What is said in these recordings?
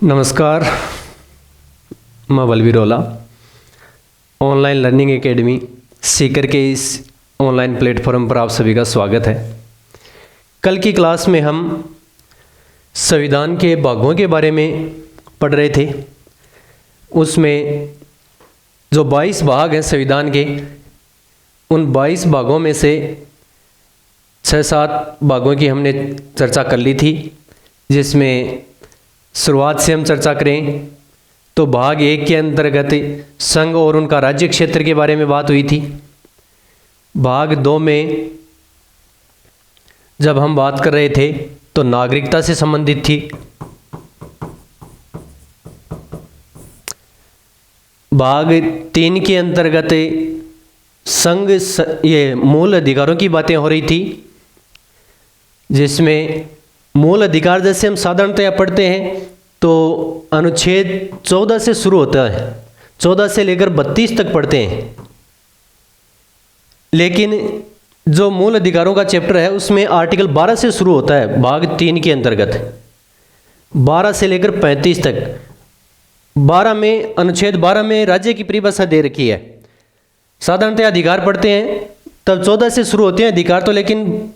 नमस्कार, मैं बलवीर ओला। Online learning academy Sikar के इस ऑनलाइन प्लेटफॉर्म पर आप सभी का स्वागत है। कल की क्लास में हम संविधान के भागों के बारे में पढ़ रहे थे। उसमें जो 22 भाग हैं संविधान के, उन 22 भागों में से 6-7 भागों की हमने चर्चा कर ली थी, जिसमें शुरुआत से हम चर्चा करें तो भाग 1 के अंतर्गत संघ और उनका राज्य क्षेत्र के बारे में बात हुई थी। भाग 2 में जब हम बात कर रहे थे तो नागरिकता से संबंधित थी। भाग 3 के अंतर्गत संघ ये मूल अधिकारों की बातें हो रही थी, जिसमें मूल अधिकार जैसे हम साधारणतया पढ़ते हैं तो अनुच्छेद 14 से शुरू होता है, 14 से लेकर 32 तक पढ़ते हैं। लेकिन जो मूल अधिकारों का चैप्टर है उसमें आर्टिकल 12 से शुरू होता है। भाग 3 के अंतर्गत 12 से लेकर 35 तक। 12 में अनुच्छेद 12 में राज्य की परिभाषा दे रखी है। साधारणतः अधिकार पढ़ते हैं तब 14 से शुरू होते हैं अधिकार तो, लेकिन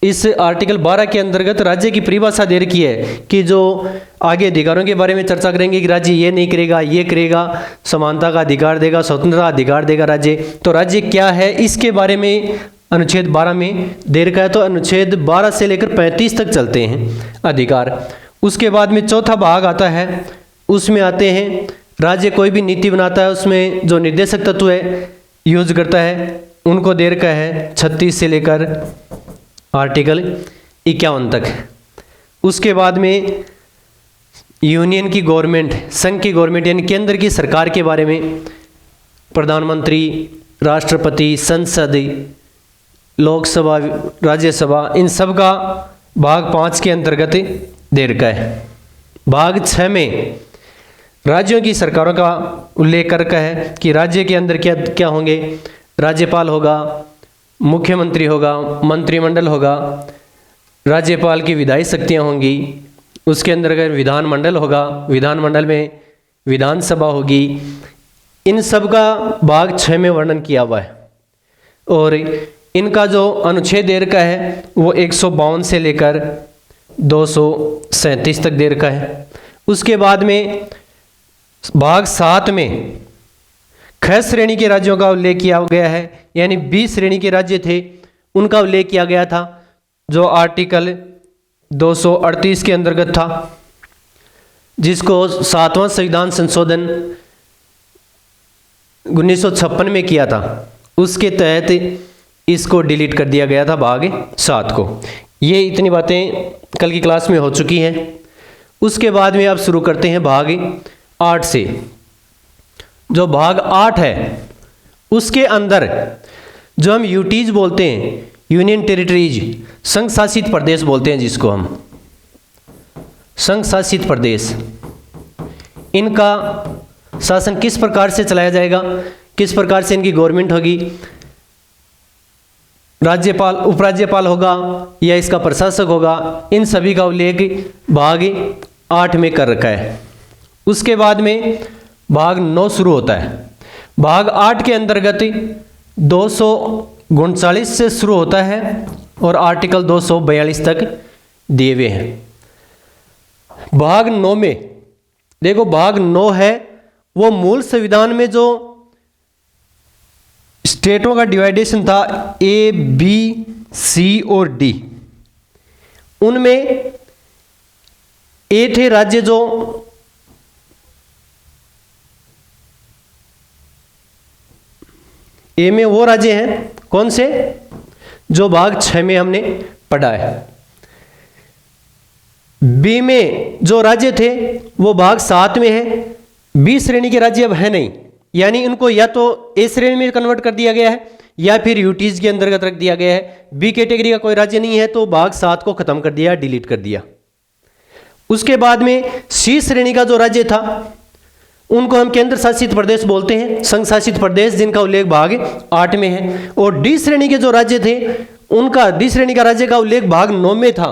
इस आर्टिकल 12 के अंतर्गत राज्य की परिभाषा दे रखी है कि जो आगे अधिकारों के बारे में चर्चा करेंगे कि राज्य ये नहीं करेगा, ये करेगा, समानता का अधिकार देगा, स्वतंत्रता अधिकार देगा राज्य। तो राज्य क्या है इसके बारे में अनुच्छेद 12 में दे रखा है। तो अनुच्छेद 12 से लेकर 35 तक चलते हैं अधिकार। उसके बाद में चौथा भाग आता है, उसमें आते हैं राज्य कोई भी नीति बनाता है, उसमें जो निर्देशक तत्व है यूज करता है, उनको दे रखा है 36 से लेकर आर्टिकल 51 तक। उसके बाद में यूनियन की गवर्नमेंट, संघ की गवर्नमेंट यानी केंद्र की सरकार के बारे में प्रधानमंत्री, राष्ट्रपति, संसद, लोकसभा, राज्यसभा, इन सब का भाग 5 के अंतर्गत दे रखा है। भाग 6 में राज्यों की सरकारों का उल्लेख कर रखा है कि राज्य के अंदर क्या क्या होंगे। राज्यपाल होगा, मुख्यमंत्री होगा, मंत्रिमंडल होगा, राज्यपाल की विधायी शक्तियाँ होंगी। उसके अंदर अगर विधानमंडल होगा, विधानमंडल में विधानसभा होगी। इन सब का भाग 6 में वर्णन किया हुआ है। और इनका जो अनुच्छेद दे रखा है वो 152 से लेकर 237 तक दे रखा है। उसके बाद में भाग 7 में ख श्रेणी के राज्यों का उल्लेख किया गया है, यानी 20 श्रेणी के राज्य थे उनका उल्लेख किया गया था, जो आर्टिकल 238 के अंतर्गत था, जिसको 7वां संविधान संशोधन 1956 में किया था। उसके तहत इसको डिलीट कर दिया गया था भाग 7 को। ये इतनी बातें कल की क्लास में हो चुकी हैं। उसके बाद में अब शुरू करते हैं भाग 8 से। जो भाग 8 है उसके अंदर जो हम यूटीज बोलते हैं, यूनियन टेरिटरीज, संघ शासित प्रदेश बोलते हैं, जिसको हम संघ शासित प्रदेश, इनका शासन किस प्रकार से चलाया जाएगा, किस प्रकार से इनकी गवर्नमेंट होगी, राज्यपाल, उपराज्यपाल होगा या इसका प्रशासक होगा, इन सभी का उल्लेख भाग 8 में कर रखा है। उसके बाद में भाग 9 शुरू होता है। भाग 8 के अंतर्गत 239 से शुरू होता है और आर्टिकल 242 तक दिए हुए हैं। भाग 9 में देखो, भाग 9 है वो मूल संविधान में जो स्टेटों का डिवाइडेशन था A, B, C और D, उनमें ए थे राज्य जो ए में वो राज्य हैं कौन से, जो भाग 6 में हमने पढ़ा है। बी में जो राज्य थे वो भाग 7 में है। बी श्रेणी के राज्य अब है नहीं, यानी उनको या तो ए श्रेणी में कन्वर्ट कर दिया गया है या फिर यूटीज के अंतर्गत रख दिया गया है। बी कैटेगरी का कोई राज्य नहीं है तो भाग 7 को खत्म कर दिया, डिलीट कर दिया। उसके बाद में सी श्रेणी का जो राज्य था उनको हम केंद्र शासित प्रदेश बोलते हैं, संघ शासित प्रदेश, जिनका उल्लेख भाग 8 में है। और डी श्रेणी के जो राज्य थे उनका, डी श्रेणी का राज्य का उल्लेख भाग 9 में था।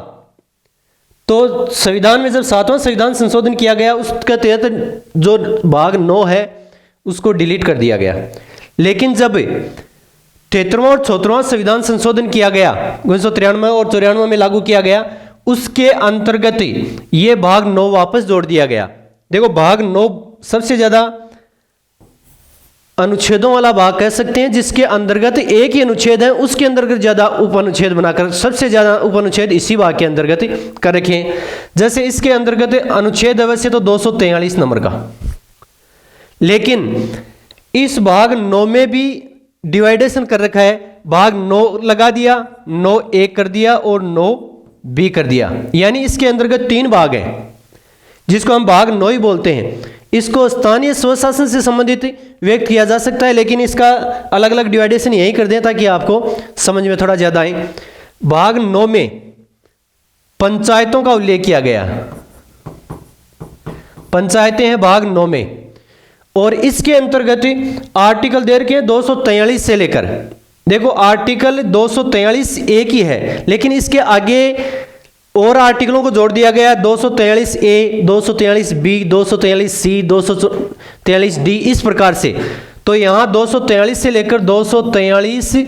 तो संविधान में जब 7वां संविधान संशोधन किया गया उसके तहत जो भाग 9 है उसको डिलीट कर दिया गया। लेकिन जब 73वां और 74वां संविधान संशोधन किया गया 1993 और 94 में लागू किया गया, उसके अंतर्गत ये भाग 9 वापस जोड़ दिया गया। देखो भाग 9 सबसे ज्यादा अनुच्छेदों वाला भाग कह सकते हैं, जिसके अंतर्गत एक ही अनुच्छेद है, उसके अंतर्गत ज्यादा उप अनुच्छेद बनाकर सबसे ज्यादा उप अनुच्छेद इसी भाग के अंतर्गत कर रखे हैं। जैसे इसके अंतर्गत अनुच्छेद है वैसे तो 243 नंबर का, लेकिन इस भाग 9 में भी डिवाइडेशन कर रखा है। भाग 9 लगा दिया, 9 ए कर दिया और 9 बी कर दिया, यानी इसके अंतर्गत 3 भाग हैं जिसको हम भाग 9 ही बोलते हैं। इसको स्थानीय स्वशासन से संबंधित व्यक्त किया जा सकता है, लेकिन इसका अलग अलग डिवाइडेशन यही कर दें ताकि आपको समझ में थोड़ा ज्यादा आए। भाग 9 में पंचायतों का उल्लेख किया गया, पंचायतें हैं भाग 9 में, और इसके अंतर्गत आर्टिकल दे रखे हैं 243 से लेकर, देखो आर्टिकल 243 एक ही है, लेकिन इसके आगे और आर्टिकलों को जोड़ दिया गया 243 ए, 243 बी, 243 सी, 243 डी, इस प्रकार से। तो यहां 243 से लेकर 243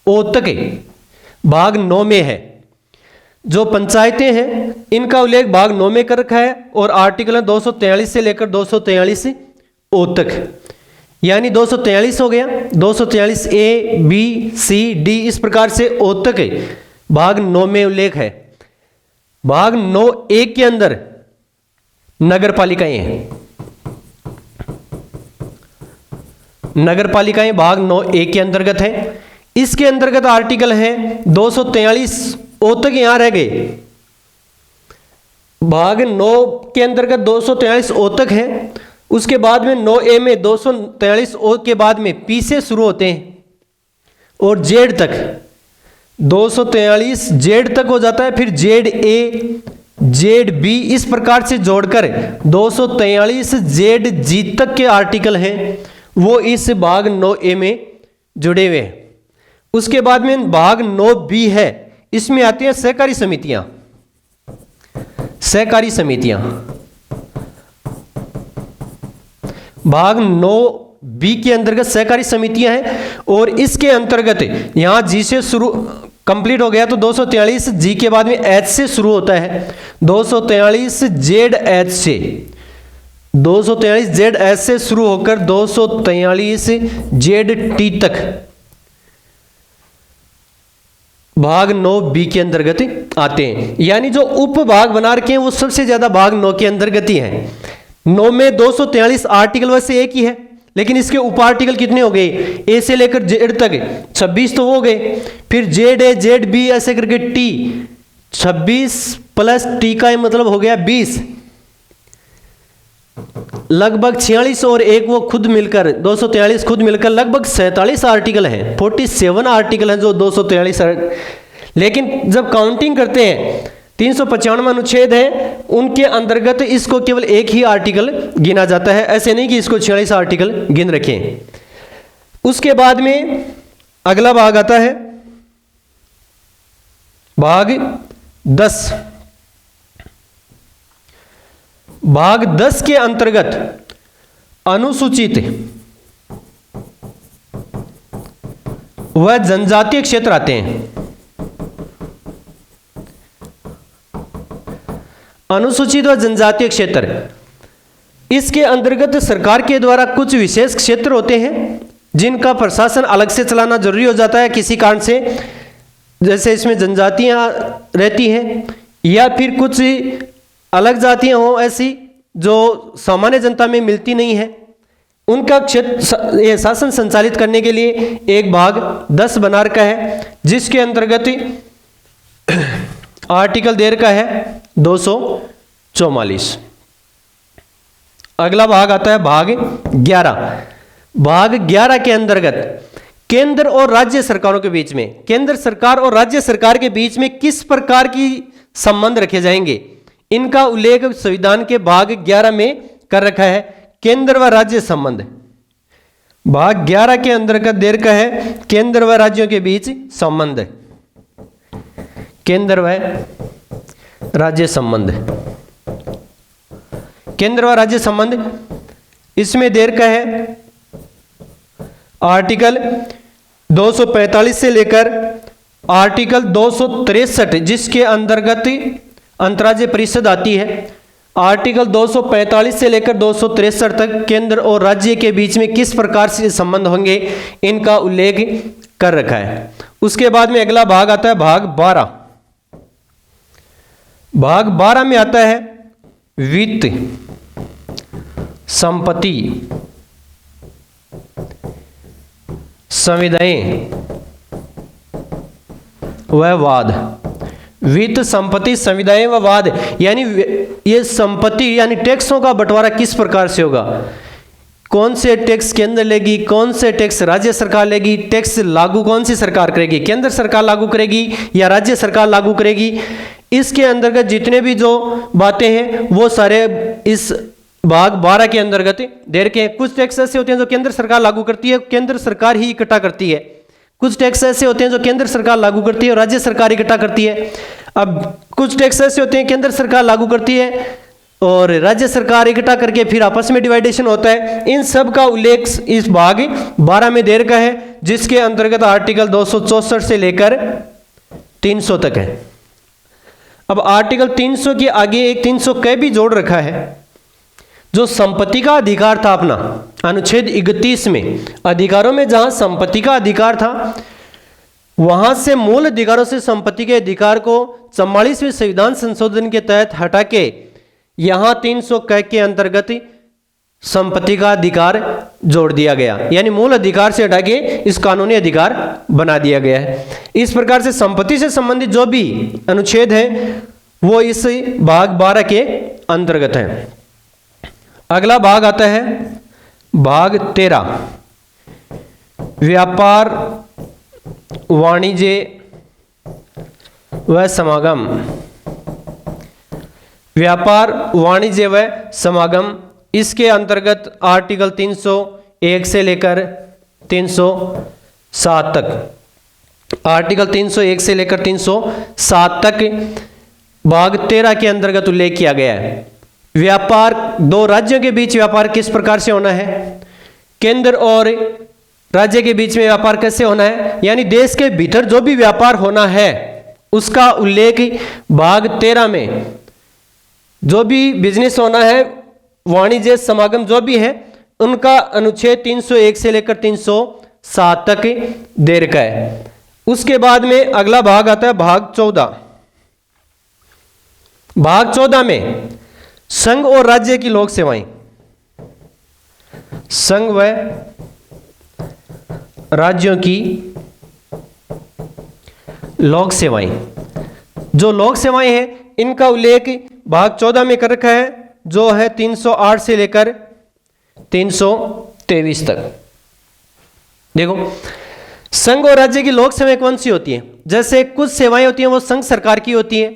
ओ तक भाग 9 में है। जो पंचायतें हैं इनका उल्लेख भाग 9 में कर रखा है, और आर्टिकल है 243 से लेकर 243 ओ तक, यानी 243 हो गया, 243 ए, बी, सी, डी, इस प्रकार से ओ तक भाग 9 में उल्लेख है। भाग 9 एक के अंदर नगर पालिकाएं हैं, नगर पालिकाएं भाग 9 एक के अंतर्गत है। इसके अंतर्गत आर्टिकल है 243 ओ तक यहां रह गए, भाग 9 के अंतर्गत 243 ओ तक है। उसके बाद में 9 ए में 243 ओ के बाद में पी से शुरू होते हैं और जेड तक 243 जेड तक हो जाता है, फिर जेड ए, जेड बी, इस प्रकार से जोड़कर 243 जेड जी तक के आर्टिकल हैं वो इस भाग 9 ए में जुड़े हुए हैं। उसके बाद में भाग 9 बी है, इसमें आती हैं सहकारी समितियां, सहकारी समितियां भाग 9 बी के अंतर्गत सहकारी समितियां हैं, और इसके अंतर्गत यहां जी से शुरू कंप्लीट हो गया तो 243 जी के बाद में एच से शुरू होता है, 243 जेड एच से, 243 जेड एच से शुरू होकर 243 जेड टी तक भाग 9 बी के अंतर्गत आते हैं। यानी जो उप भाग बना रखे हैं वो सबसे ज्यादा भाग 9 के अंतर्गत ही है। 9 में 243 आर्टिकल वैसे एक ही है, लेकिन इसके उप आर्टिकल कितने हो गए, ए से लेकर जेड तक 26 तो हो गए, फिर जेड ए, जेड बी, ऐसे करके टी, 26 प्लस टी का मतलब हो गया 20, लगभग 46, और एक वो खुद मिलकर 243 खुद मिलकर लगभग 47 आर्टिकल हैं, 47 आर्टिकल हैं जो 243। लेकिन जब काउंटिंग करते हैं 395 अनुच्छेद है, उनके अंतर्गत इसको केवल एक ही आर्टिकल गिना जाता है, ऐसे नहीं कि इसको 46 आर्टिकल गिन रखें। उसके बाद में अगला भाग आता है भाग 10। भाग 10 के अंतर्गत अनुसूचित व जनजातीय क्षेत्र आते हैं। अनुसूचित व जनजातीय क्षेत्र, इसके अंतर्गत सरकार के द्वारा कुछ विशेष क्षेत्र होते हैं जिनका प्रशासन अलग से चलाना जरूरी हो जाता है किसी कारण से, जैसे इसमें जनजातियां रहती हैं या फिर कुछ अलग जातियां हों ऐसी जो सामान्य जनता में मिलती नहीं है, उनका क्षेत्र ये शासन संचालित करने के लिए एक भाग 10 बना रखा है, जिसके अंतर्गत आर्टिकल दे रखा है 244। अगला भाग आता है भाग 11। भाग 11 के अंतर्गत केंद्र और राज्य सरकारों के बीच में, केंद्र सरकार और राज्य सरकार के बीच में किस प्रकार की संबंध रखे जाएंगे, इनका उल्लेख संविधान के भाग 11 में कर रखा है। केंद्र व राज्य संबंध भाग 11 के अंतर्गत दे रखा है केंद्र व राज्यों के बीच संबंध, केंद्र व राज्य संबंध, केंद्र व राज्य संबंध, इसमें दे रखा है आर्टिकल 245 से लेकर आर्टिकल 263, जिसके अंतर्गत अंतर्राज्यीय परिषद आती है। आर्टिकल 245 से लेकर 263 तक केंद्र और राज्य के बीच में किस प्रकार से संबंध होंगे, इनका उल्लेख कर रखा है। उसके बाद में अगला भाग आता है भाग 12। भाग 12 में आता है वित्त, संपत्ति, संविदाएं व वाद। वित्त, संपत्ति, संविदाएं व वाद, यानी ये संपत्ति यानी टैक्सों का बंटवारा किस प्रकार से होगा, कौन से टैक्स केंद्र लेगी, कौन से टैक्स राज्य सरकार लेगी, टैक्स लागू कौन सी सरकार करेगी, केंद्र सरकार लागू करेगी या राज्य सरकार लागू करेगी। इसके अंतर्गत जितने भी जो बातें हैं वो सारे इस भाग 12 के अंतर्गत दे रखे हैं। कुछ टैक्स ऐसे होते हैं जो केंद्र सरकार लागू करती है, केंद्र सरकार ही इकट्ठा करती है। कुछ टैक्स ऐसे होते हैं जो केंद्र सरकार लागू करती है और राज्य सरकार इकट्ठा करती है। अब कुछ टैक्स ऐसे होते हैं केंद्र सरकार लागू करती है और राज्य सरकार इकट्ठा करके फिर आपस में डिवाइडेशन होता है। इन सब का उल्लेख इस भाग 12 में दे रखा है, जिसके अंतर्गत आर्टिकल 264 से लेकर 300 तक है। अब आर्टिकल 300 के आगे एक 300 क भी जोड़ रखा है। जो संपत्ति का अधिकार था अपना, अनुच्छेद 31 में अधिकारों में जहां संपत्ति का अधिकार था, वहां से मूल अधिकारों से संपत्ति के अधिकार को 44वें संविधान संशोधन के तहत हटा के यहां 300 क के अंतर्गत संपत्ति का अधिकार जोड़ दिया गया, यानी मूल अधिकार से हटा के इस कानूनी अधिकार बना दिया गया है। इस प्रकार से संपत्ति से संबंधित जो भी अनुच्छेद है वो इस भाग 12 के अंतर्गत है। अगला भाग आता है भाग 13, व्यापार, वाणिज्य व समागम। व्यापार, वाणिज्य व समागम, इसके अंतर्गत आर्टिकल 301 से लेकर 307 तक, आर्टिकल 301 से लेकर 307 तक भाग 13 के अंतर्गत उल्लेख किया गया है। व्यापार, दो राज्यों के बीच व्यापार किस प्रकार से होना है, केंद्र और राज्य के बीच में व्यापार कैसे होना है, यानी देश के भीतर जो भी व्यापार होना है उसका उल्लेख भाग 13 में, जो भी बिजनेस होना है, वाणिज्य समागम जो भी है, उनका अनुच्छेद 301 से लेकर 307 तक दे रखा है। उसके बाद में अगला भाग आता है भाग 14। भाग 14 में संघ और राज्य की लोक सेवाएं, संघ व राज्यों की लोक सेवाएं, जो लोक सेवाएं हैं इनका उल्लेख भाग 14 में कर रखा है, जो है 308 से लेकर 323 तक। देखो, संघ और राज्य की लोक सेवाएं कौन सी होती हैं, जैसे कुछ सेवाएं होती हैं वो संघ सरकार की होती हैं,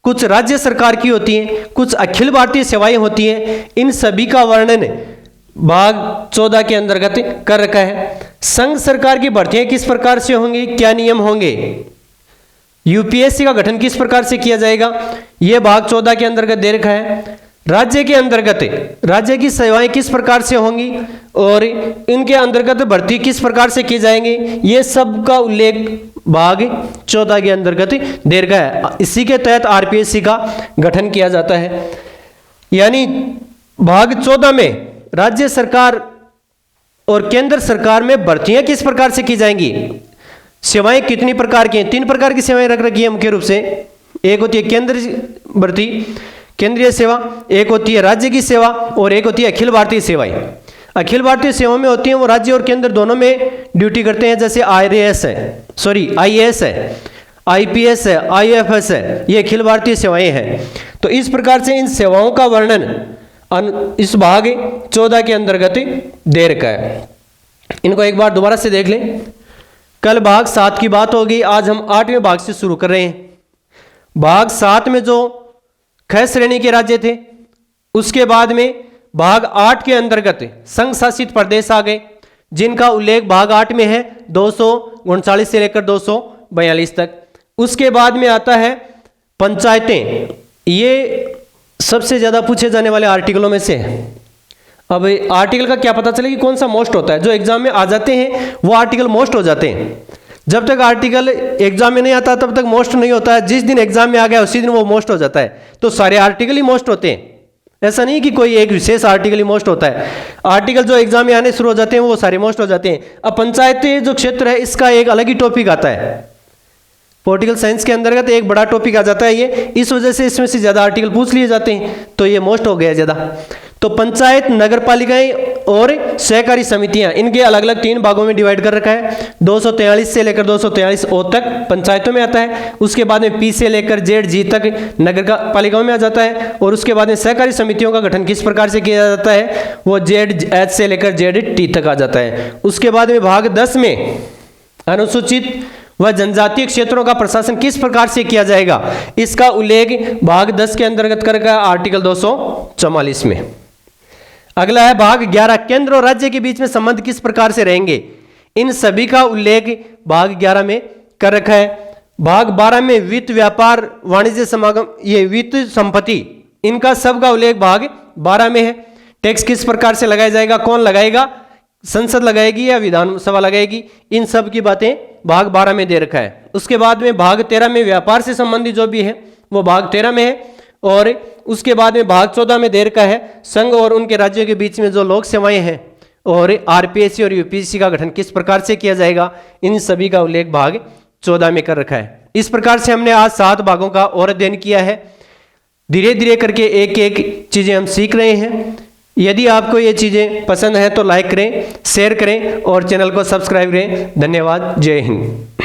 कुछ राज्य सरकार की होती हैं, कुछ अखिल भारतीय सेवाएं होती हैं। इन सभी का वर्णन भाग 14 के अंतर्गत कर रखा है। संघ सरकार की भर्तियां किस प्रकार से होंगी, क्या नियम होंगे, यूपीएससी का गठन किस प्रकार से किया जाएगा, यह भाग 14 के अंतर्गत दे रखा है। राज्य के अंतर्गत राज्य की सेवाएं किस प्रकार से होंगी और इनके अंतर्गत भर्ती किस प्रकार से की जाएंगी, ये सब का उल्लेख भाग 14 के अंतर्गत दे रखा है। इसी के तहत आरपीएससी का गठन किया जाता है। यानी भाग 14 में राज्य सरकार और केंद्र सरकार में भर्तियां किस प्रकार से की जाएंगी, सेवाएं कितनी प्रकार की हैं, 3 प्रकार की सेवाएं रख रखी है मुख्य रूप से। एक होती है केंद्र भर्ती, केंद्रीय सेवा, एक होती है राज्य की सेवा और एक होती है अखिल भारतीय सेवाएं। अखिल भारतीय सेवा में होती हैं वो राज्य और केंद्र दोनों में ड्यूटी करते हैं, जैसे आईएएस है, आईएएस है, आईपीएस है, आईएफएस है, ये अखिल भारतीय सेवाएं हैं। तो इस प्रकार से इन सेवाओं का वर्णन इस भाग 14 के अंतर्गत दे रखा है। इनको एक बार दोबारा से देख लें। कल भाग 7 की बात होगी, आज हम 8वें भाग से शुरू कर रहे हैं। भाग 7 में जो ख श्रेणी के राज्य थे, उसके बाद में भाग 8 के अंतर्गत संघ शासित प्रदेश आ गए, जिनका उल्लेख भाग 8 में है 239 से लेकर 242 तक। उसके बाद में आता है पंचायतें, ये सबसे ज़्यादा पूछे जाने वाले आर्टिकलों में से है। अब आर्टिकल का क्या पता चले कि कौन सा मोस्ट होता है। जो एग्जाम में आ जाते हैं वो आर्टिकल मोस्ट हो जाते हैं। जब तक आर्टिकल एग्जाम में नहीं आता तब तक मोस्ट नहीं होता है। जिस दिन एग्जाम में आ गया उसी दिन वो मोस्ट हो जाता है। तो सारे आर्टिकल ही मोस्ट होते हैं, ऐसा नहीं कि कोई एक विशेष आर्टिकल ही मोस्ट होता है। आर्टिकल जो एग्जाम में आने शुरू हो जाते हैं वो सारे मोस्ट हो जाते हैं। अब पंचायती जो क्षेत्र है इसका एक अलग ही टॉपिक आता है। पॉलिटिकल साइंस के अंतर्गत एक बड़ा टॉपिक आ जाता है ये, इस वजह से इसमें से ज़्यादा आर्टिकल पूछ लिए जाते हैं, तो ये मोस्ट हो गया ज़्यादा। तो पंचायत, नगर पालिकाएं और सहकारी समितियां, इनके अलग अलग 3 भागों में डिवाइड कर रखा है। 243 से लेकर 243 ओ तक पंचायतों में आता है। उसके बाद में पी से लेकर जेड जी तक नगर पालिकाओं में आ जाता है। और उसके बाद में सहकारी समितियों का गठन किस प्रकार से किया जाता है, वो जेड एच से लेकर जेड टी तक आ जाता है। उसके बाद में भाग 10 में अनुसूचित व जनजातीय क्षेत्रों का प्रशासन किस प्रकार से किया जाएगा, इसका उल्लेख भाग 10 के अंतर्गत कर रखा है आर्टिकल 244 में। अगला है भाग 11, केंद्र और राज्य के बीच में संबंध किस प्रकार से रहेंगे, इन सभी का उल्लेख भाग 11 में कर रखा है। भाग 12 में वित्त, व्यापार, वाणिज्य समागम, ये वित्त, संपत्ति, इनका सब का उल्लेख भाग 12 में है। टैक्स किस प्रकार से लगाया जाएगा, कौन लगाएगा, संसद लगाएगी या विधानसभा लगाएगी, इन सब की बातें भाग 12 में दे रखा है। उसके बाद में भाग 13 में व्यापार से संबंधित जो भी है वो भाग 13 में है। और उसके बाद में भाग 14 में दे रखा है संघ और उनके राज्यों के बीच में जो लोक सेवाएं हैं और आरपीएससी और यूपीएससी का गठन किस प्रकार से किया जाएगा, इन सभी का उल्लेख भाग 14 में कर रखा है। इस प्रकार से हमने आज 7 भागों का और अध्ययन किया है। धीरे धीरे करके एक एक चीजें हम सीख रहे हैं। यदि आपको ये चीज़ें पसंद है तो लाइक करें, शेयर करें और चैनल को सब्सक्राइब करें। धन्यवाद। जय हिंद।